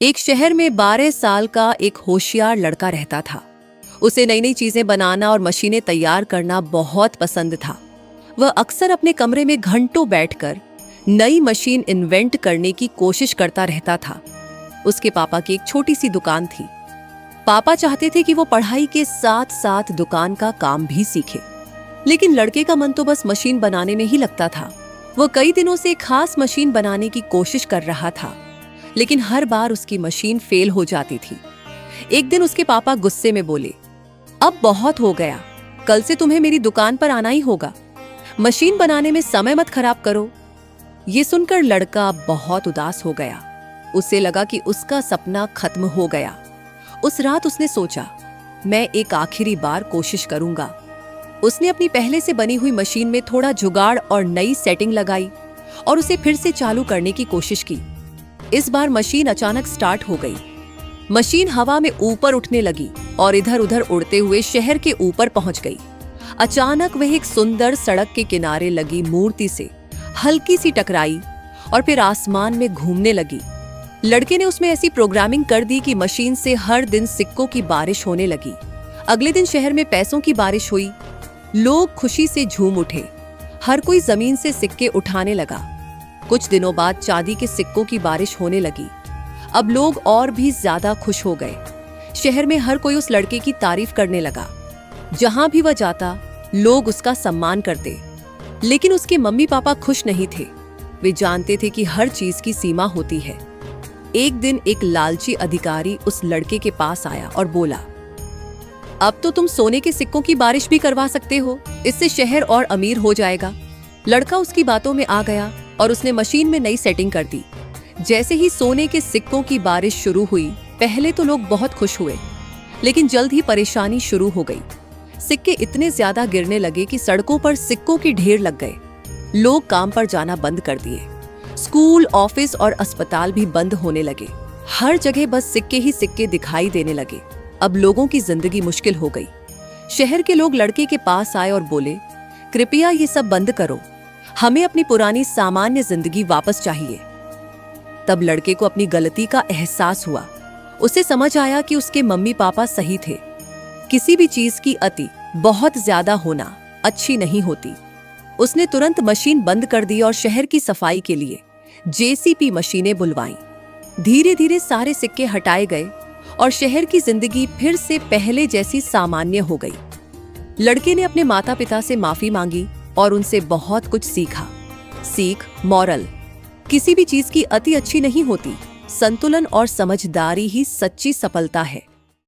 एक शहर में 12 साल का एक होशियार लड़का रहता था। उसे नई नई चीजें बनाना और मशीनें तैयार करना बहुत पसंद था। वह अक्सर अपने कमरे में घंटों बैठकर नई मशीन इन्वेंट करने की कोशिश करता रहता था। उसके पापा की एक छोटी सी दुकान थी। पापा चाहते थे कि वो पढ़ाई के साथ साथ दुकान का काम भी सीखे, लेकिन लड़के का मन तो बस मशीन बनाने में ही लगता था। वो कई दिनों से एक खास मशीन बनाने की कोशिश कर रहा था, लेकिन हर बार उसकी मशीन फेल हो जाती थी। एक दिन उसके पापा गुस्से में बोले, अब बहुत हो गया, कल से तुम्हें मेरी दुकान पर आना ही होगा। मशीन बनाने में समय मत खराब करो। ये सुनकर लड़का बहुत उदास हो गया। उसे लगा कि उसका सपना खत्म हो गया। उस रात उसने सोचा, मैं एक आखिरी बार कोशिश करूंगा। उसने अपनी पहले से बनी हुई मशीन में थोड़ा जुगाड़ और नई सेटिंग लगाई और उसे फिर से चालू करने की कोशिश की। इस बार मशीन अचानक स्टार्ट हो गई। मशीन हवा में ऊपर उठने लगी और इधर उधर उड़ते हुए शहर के ऊपर पहुंच गई। अचानक वह एक सुंदर सड़क के किनारे लगी मूर्ति से हल्की सी टकराई और फिर आसमान में घूमने लगी। लड़के ने उसमें ऐसी प्रोग्रामिंग कर दी कि मशीन से हर दिन सिक्कों की बारिश होने लगी। अगले दिन शहर में पैसों की बारिश हुई। लोग खुशी से झूम उठे। हर कोई जमीन से सिक्के उठाने लगा। कुछ दिनों बाद चांदी के सिक्कों की बारिश होने लगी। अब लोग और भी ज्यादा खुश हो गए। शहर में हर कोई उस लड़के की तारीफ करने लगा। जहां भी वह जाता, लोग उसका सम्मान करते। लेकिन उसके मम्मी पापा खुश नहीं थे। वे जानते थे कि हर चीज की सीमा होती है। एक दिन एक लालची अधिकारी उस लड़के के पास आया और बोला, अब तो तुम सोने के सिक्कों की बारिश भी करवा सकते हो, इससे शहर और अमीर हो जाएगा। लड़का उसकी बातों में आ गया और उसने मशीन में नई सेटिंग कर दी। जैसे ही सोने के सिक्कों की बारिश शुरू हुई, पहले तो लोग बहुत खुश हुए, लेकिन जल्द ही परेशानी शुरू हो गई। सिक्के इतने ज्यादा गिरने लगे कि सड़कों पर सिक्कों की ढेर लग गए। लोग काम पर जाना बंद कर दिए। स्कूल, ऑफिस और अस्पताल भी बंद होने लगे। हर जगह बस सिक्के ही सिक्के दिखाई देने लगे। अब लोगों की जिंदगी मुश्किल हो गई। शहर के लोग लड़के के पास आए और बोले, कृपया ये सब बंद करो, हमें अपनी पुरानी सामान्य जिंदगी वापस चाहिए। तब लड़के को अपनी गलती का एहसास हुआ। उसे समझ आया कि उसके मम्मी पापा सही थे। किसी भी चीज की अति बहुत ज्यादा होना अच्छी नहीं होती। उसने तुरंत मशीन बंद कर दी और शहर की सफाई के लिए जेसीबी मशीनें बुलवाईं। धीरे धीरे सारे सिक्के हटाए गए और शहर की जिंदगी फिर से पहले जैसी सामान्य हो गई। लड़के ने अपने माता पिता से माफी मांगी और उनसे बहुत कुछ सीखा। सीख, मॉरल, किसी भी चीज की अति अच्छी नहीं होती। संतुलन और समझदारी ही सच्ची सफलता है।